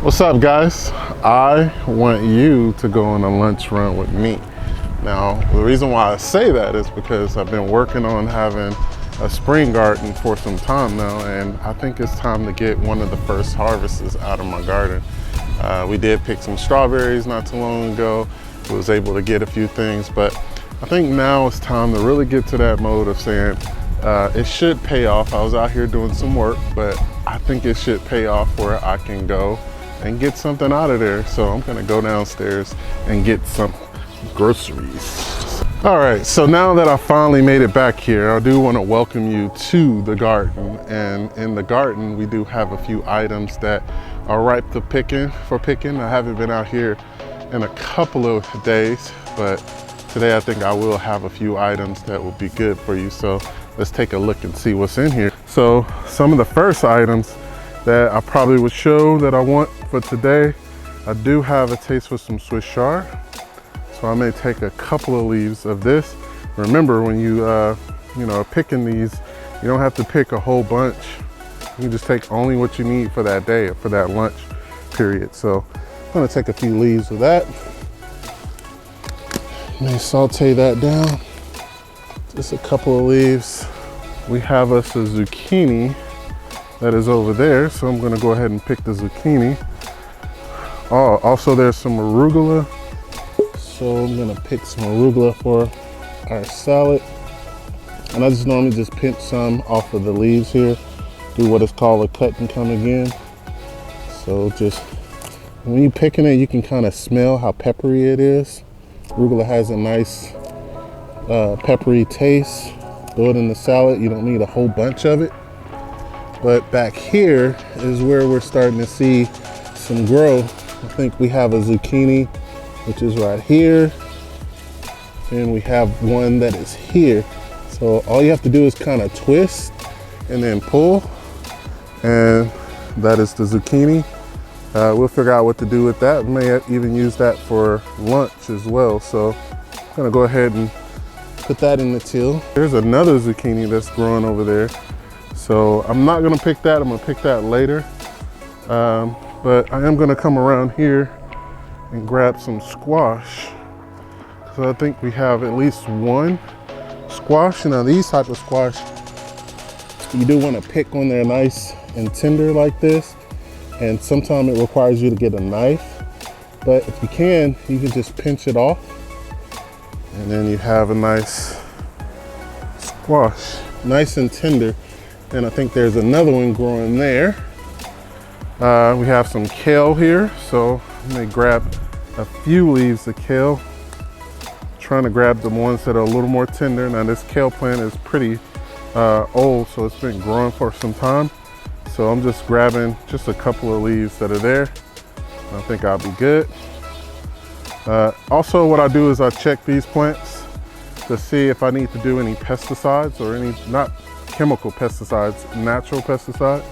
What's up, guys? I want you to go on a lunch run with me. Now, the reason why I say that is because I've been working on having a spring garden for some time now, and I think it's time to get one of the first harvests out of my garden. We did pick some strawberries not too long ago. I was able to get a few things, but I think now it's time to really get to that mode of saying it should pay off. I was out here doing some work, but I think it should pay off where I can go and get something out of there. So I'm gonna go downstairs and get some groceries. All right, so now that I finally made it back here, I do want to welcome you to the garden. And in the garden, we do have a few items that are ripe for picking. I haven't been out here in a couple of days, but today I think I will have a few items that will be good for you. So let's take a look and see what's in here. So some of the first items that I probably would show that I want for today, I do have a taste for some Swiss chard. So I may take a couple of leaves of this. Remember, when you are picking these, you don't have to pick a whole bunch. You can just take only what you need for that day or for that lunch period. So I'm gonna take a few leaves of that. May saute that down. Just a couple of leaves. We have us a zucchini that is over there, so I'm gonna go ahead and pick the zucchini. Oh, also there's some arugula, so I'm gonna pick some arugula for our salad. And I just normally just pinch some off of the leaves here, do what is called a cut and come again. So just when you're picking it, you can kind of smell how peppery it is. Arugula has a nice peppery taste. Throw it in the salad. You don't need a whole bunch of it. But back here is where we're starting to see some growth. I think we have a zucchini, which is right here. And we have one that is here. So all you have to do is kind of twist and then pull. And that is the zucchini. We'll figure out what to do with that. We may even use that for lunch as well. So I'm gonna go ahead and put that in the till. There's another zucchini that's growing over there. So I'm not gonna pick that, I'm gonna pick that later. But I am gonna come around here and grab some squash. So I think we have at least one squash. Now these type of squash, you do wanna pick when they're nice and tender like this. And sometimes it requires you to get a knife. But if you can just pinch it off. And then you have a nice squash, nice and tender. And I think there's another one growing there. We have some kale here, so I'm gonna grab a few leaves of kale. Trying to grab the ones that are a little more tender. Now this kale plant is pretty old, so it's been growing for some time. So I'm just grabbing just a couple of leaves that are there. I think I'll be good. Also, what I do is I check these plants to see if I need to do any pesticides or any, not chemical pesticides, natural pesticides.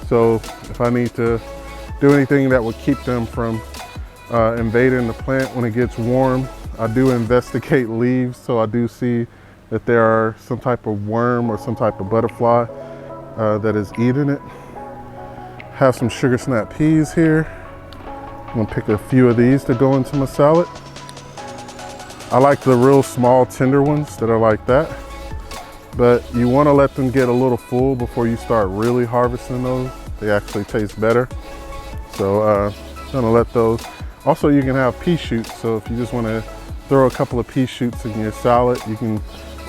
So if I need to do anything that would keep them from invading the plant when it gets warm, I do investigate leaves. So I do see that there are some type of worm or some type of butterfly that is eating it. Have some sugar snap peas here. I'm gonna pick a few of these to go into my salad. I like the real small tender ones that are like that. But you want to let them get a little full before you start really harvesting those. They actually taste better. So I'm gonna let those. Also, you can have pea shoots. So if you just want to throw a couple of pea shoots in your salad, you can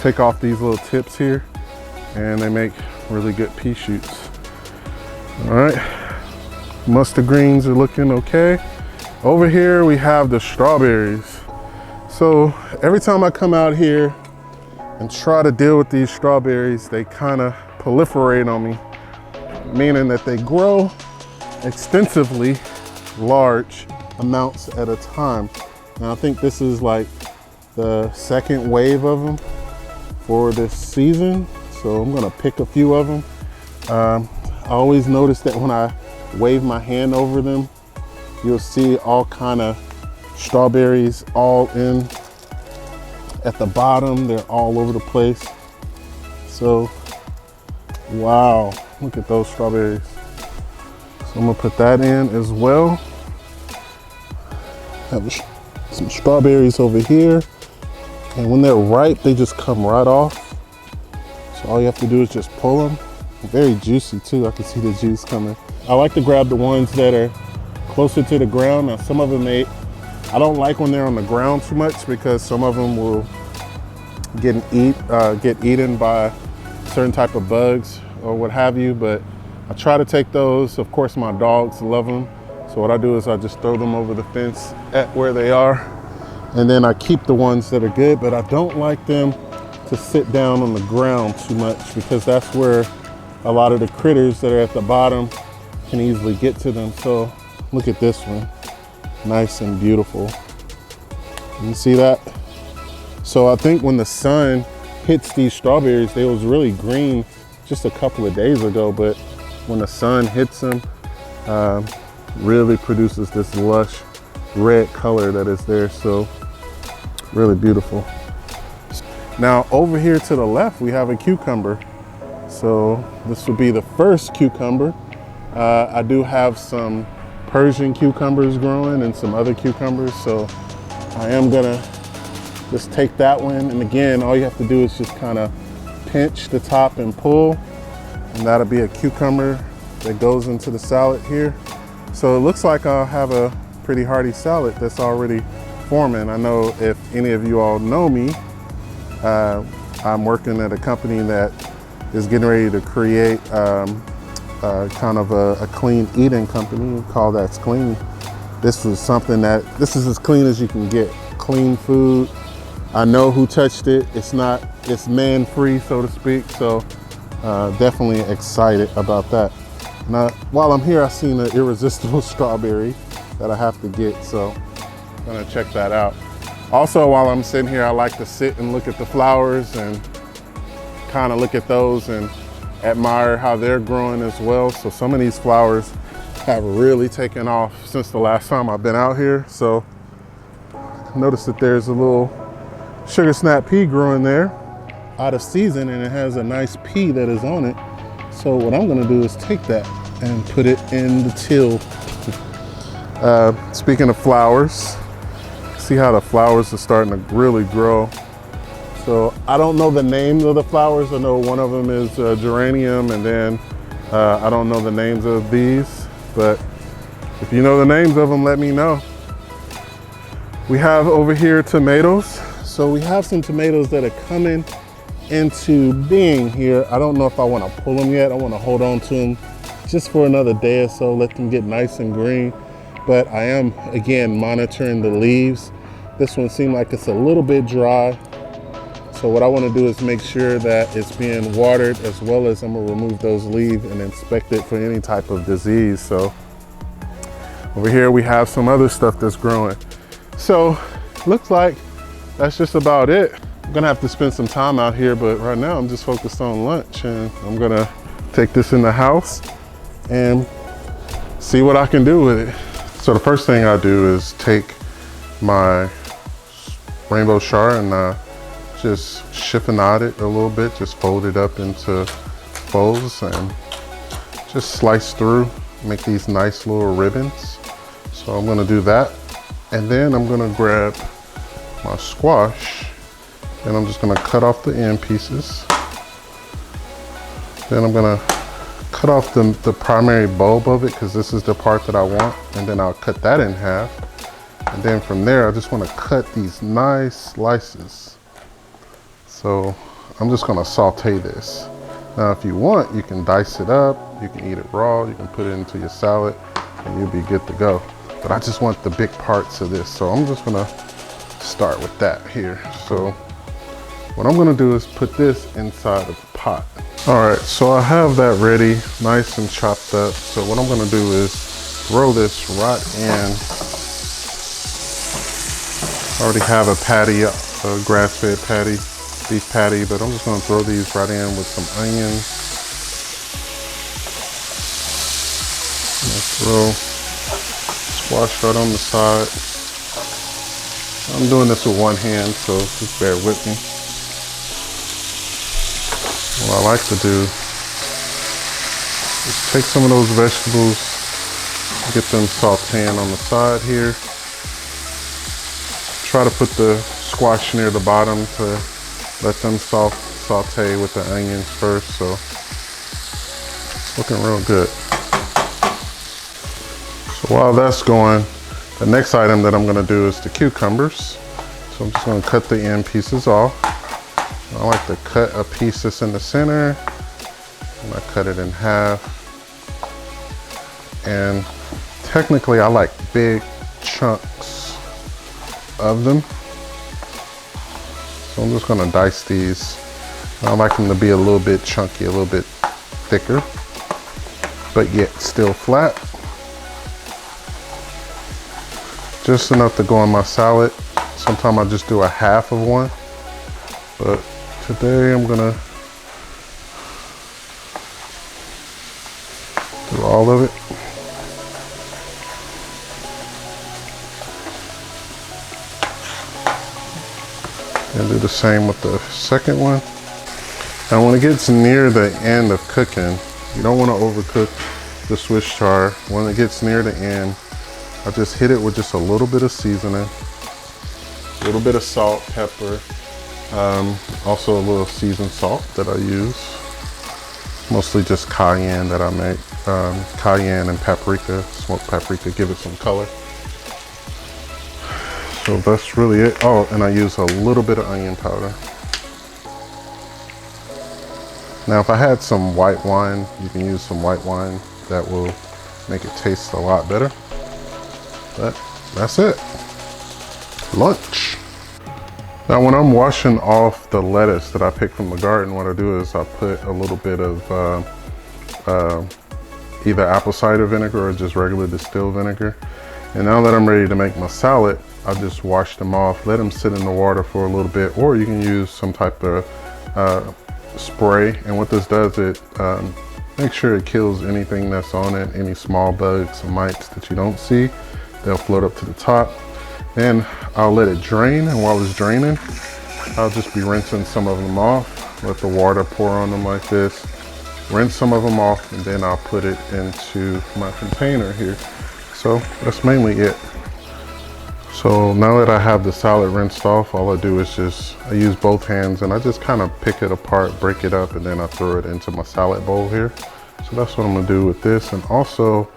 take off these little tips here and they make really good pea shoots. All right, mustard greens are looking okay. Over here we have the strawberries. So every time I come out here and try to deal with these strawberries, they kind of proliferate on me, meaning that they grow extensively, large amounts at a time. And I think this is like the second wave of them for this season. So I'm gonna pick a few of them. I always notice that when I wave my hand over them, you'll see all kind of strawberries all in at the bottom. They're all over the place. So, wow, look at those strawberries. So I'm gonna put that in as well. Have some strawberries over here. And when they're ripe, they just come right off. So all you have to do is just pull them. Very juicy too, I can see the juice coming. I like to grab the ones that are closer to the ground. Now some of them I don't like when they're on the ground too much because some of them will get eaten by certain type of bugs or what have you, but I try to take those. Of course, my dogs love them. So what I do is I just throw them over the fence at where they are. And then I keep the ones that are good, but I don't like them to sit down on the ground too much because that's where a lot of the critters that are at the bottom can easily get to them. So look at this one, nice and beautiful. You see that? So I think when the sun hits these strawberries, they was really green just a couple of days ago, but when the sun hits them, really produces this lush red color that is there. So really beautiful. Now over here to the left, we have a cucumber. So this will be the first cucumber. I do have some Persian cucumbers growing and some other cucumbers. So I am gonna just take that one. And again, all you have to do is just kind of pinch the top and pull. And that'll be a cucumber that goes into the salad here. So it looks like I'll have a pretty hearty salad that's already forming. I know if any of you all know me, I'm working at a company that is getting ready to create kind of a clean eating company called That's Clean. This is as clean as you can get. Clean food. I know who touched it. It's man free, so to speak. So definitely excited about that. Now, while I'm here, I've seen an irresistible strawberry that I have to get. So I'm gonna check that out. Also, while I'm sitting here, I like to sit and look at the flowers and kind of look at those and admire how they're growing as well. So some of these flowers have really taken off since the last time I've been out here. So notice that there's a little sugar snap pea growing there, out of season, and it has a nice pea that is on it. So what I'm gonna do is take that and put it in the till. Speaking of flowers, see how the flowers are starting to really grow. So I don't know the names of the flowers. I know one of them is geranium, and then I don't know the names of these, but if you know the names of them, let me know. We have over here tomatoes. So we have some tomatoes that are coming into being here. I don't know if I want to pull them yet. I want to hold on to them just for another day or so, let them get nice and green. But I am, again, monitoring the leaves. This one seemed like it's a little bit dry. So what I want to do is make sure that it's being watered, as well as I'm going to remove those leaves and inspect it for any type of disease. So over here we have some other stuff that's growing. So looks like that's just about it. I'm gonna have to spend some time out here, but right now I'm just focused on lunch, and I'm gonna take this in the house and see what I can do with it. So the first thing I do is take my rainbow chard and just chiffonade it a little bit, just fold it up into folds and just slice through, make these nice little ribbons. So I'm gonna do that. And then I'm gonna grab my squash and I'm just gonna cut off the end pieces. Then I'm gonna cut off the primary bulb of it, because this is the part that I want, and then I'll cut that in half. And then from there, I just wanna cut these nice slices. So I'm just gonna saute this. Now, if you want, you can dice it up, you can eat it raw, you can put it into your salad, and you'll be good to go. But I just want the big parts of this, so I'm just gonna start with that here. So what I'm gonna do is put this inside of the pot. All right, so I have that ready, nice and chopped up. So what I'm gonna do is throw this right in. I already have a patty, a grass-fed patty, beef patty, but I'm just gonna throw these right in with some onions. Throw squash right on the side. I'm doing this with one hand, so just bear with me. What I like to do is take some of those vegetables Get them sauteing on the side here. Try to put the squash near the bottom to let them saute with the onions first. So it's looking real good. So while that's going, the next item that I'm gonna do is the cucumbers. So I'm just gonna cut the end pieces off. I like to cut a piece that's in the center, and I cut it in half. And technically I like big chunks of them. So I'm just gonna dice these. I like them to be a little bit chunky, a little bit thicker, but yet still flat. Just enough to go in my salad. Sometimes I just do a half of one, but today I'm gonna do all of it. And do the same with the second one. Now when it gets near the end of cooking, you don't want to overcook the Swiss chard. When it gets near the end, I just hit it with just a little bit of seasoning, a little bit of salt, pepper, also a little seasoned salt that I use. Mostly just cayenne that I make. Cayenne and paprika, smoked paprika, give it some color. So that's really it. Oh, and I use a little bit of onion powder. Now if I had some white wine, you can use some white wine. That will make it taste a lot better. But that's it. Lunch. Now when I'm washing off the lettuce that I picked from the garden, what I do is I put a little bit of either apple cider vinegar or just regular distilled vinegar. And now that I'm ready to make my salad, I just wash them off, let them sit in the water for a little bit, or you can use some type of spray. And what this does, it makes sure it kills anything that's on it, any small bugs or mites that you don't see. They'll float up to the top. Then I'll let it drain, and while it's draining, I'll just be rinsing some of them off. Let the water pour on them like this. Rinse some of them off, and then I'll put it into my container here. So that's mainly it. So now that I have the salad rinsed off, all I do is I use both hands and I just kind of pick it apart, break it up, and then I throw it into my salad bowl here. So that's what I'm gonna do with this. And also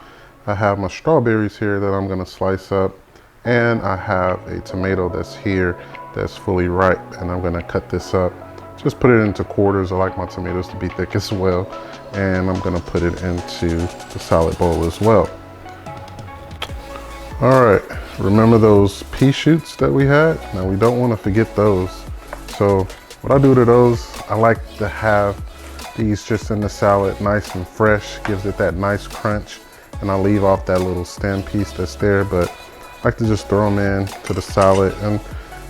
I have my strawberries here that I'm gonna slice up, and I have a tomato that's here that's fully ripe, and I'm gonna cut this up. Just put it into quarters. I like my tomatoes to be thick as well. And I'm gonna put it into the salad bowl as well. All right, remember those pea shoots that we had? Now we don't wanna forget those. So what I do to those, I like to have these just in the salad, nice and fresh, gives it that nice crunch. And I leave off that little stem piece that's there, but I like to just throw them in to the salad, and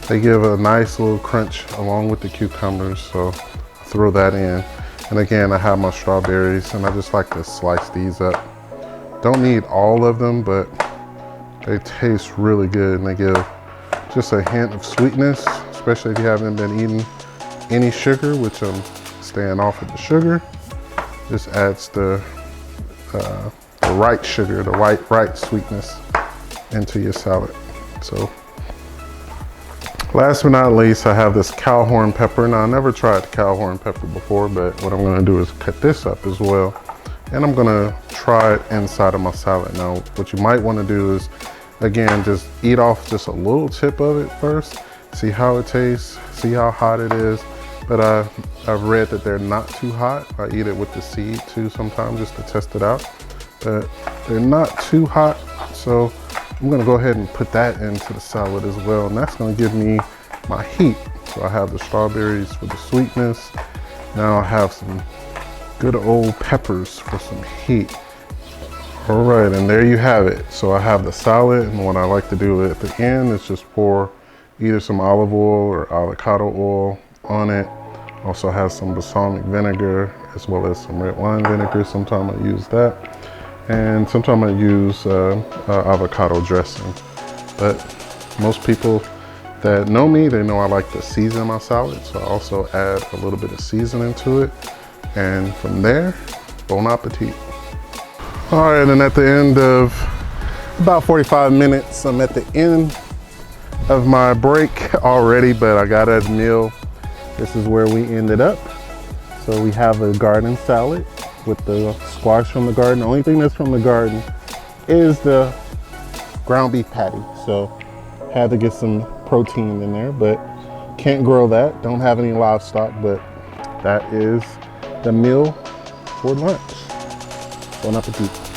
they give a nice little crunch along with the cucumbers. So I throw that in. And again, I have my strawberries, and I just like to slice these up. Don't need all of them, but they taste really good, and they give just a hint of sweetness, especially if you haven't been eating any sugar, which I'm staying off of the sugar. This adds the right sugar, the right sweetness into your salad. So last but not least, I have this cow horn pepper. Now I never tried the cow horn pepper before, but what I'm gonna do is cut this up as well. And I'm gonna try it inside of my salad. Now, what you might wanna do is, again, just eat off just a little tip of it first, see how it tastes, see how hot it is. But I've read that they're not too hot. I eat it with the seed too sometimes just to test it out. But they're not too hot, so I'm gonna go ahead and put that into the salad as well. And that's gonna give me my heat. So I have the strawberries for the sweetness. Now I have some good old peppers for some heat. All right, and there you have it. So I have the salad, and what I like to do at the end is just pour either some olive oil or avocado oil on it. Also has some balsamic vinegar as well as some red wine vinegar. Sometimes I use that. And sometimes I use avocado dressing. But most people that know me, they know I like to season my salad. So I also add a little bit of seasoning to it. And from there, bon appetit. All right, and at the end of about 45 minutes. I'm at the end of my break already, but I got a meal. This is where we ended up. So we have a garden salad with the squash from the garden. The only thing that's from the garden is the ground beef patty. So had to get some protein in there, but can't grow that. Don't have any livestock, but that is the meal for lunch. Bon appetit.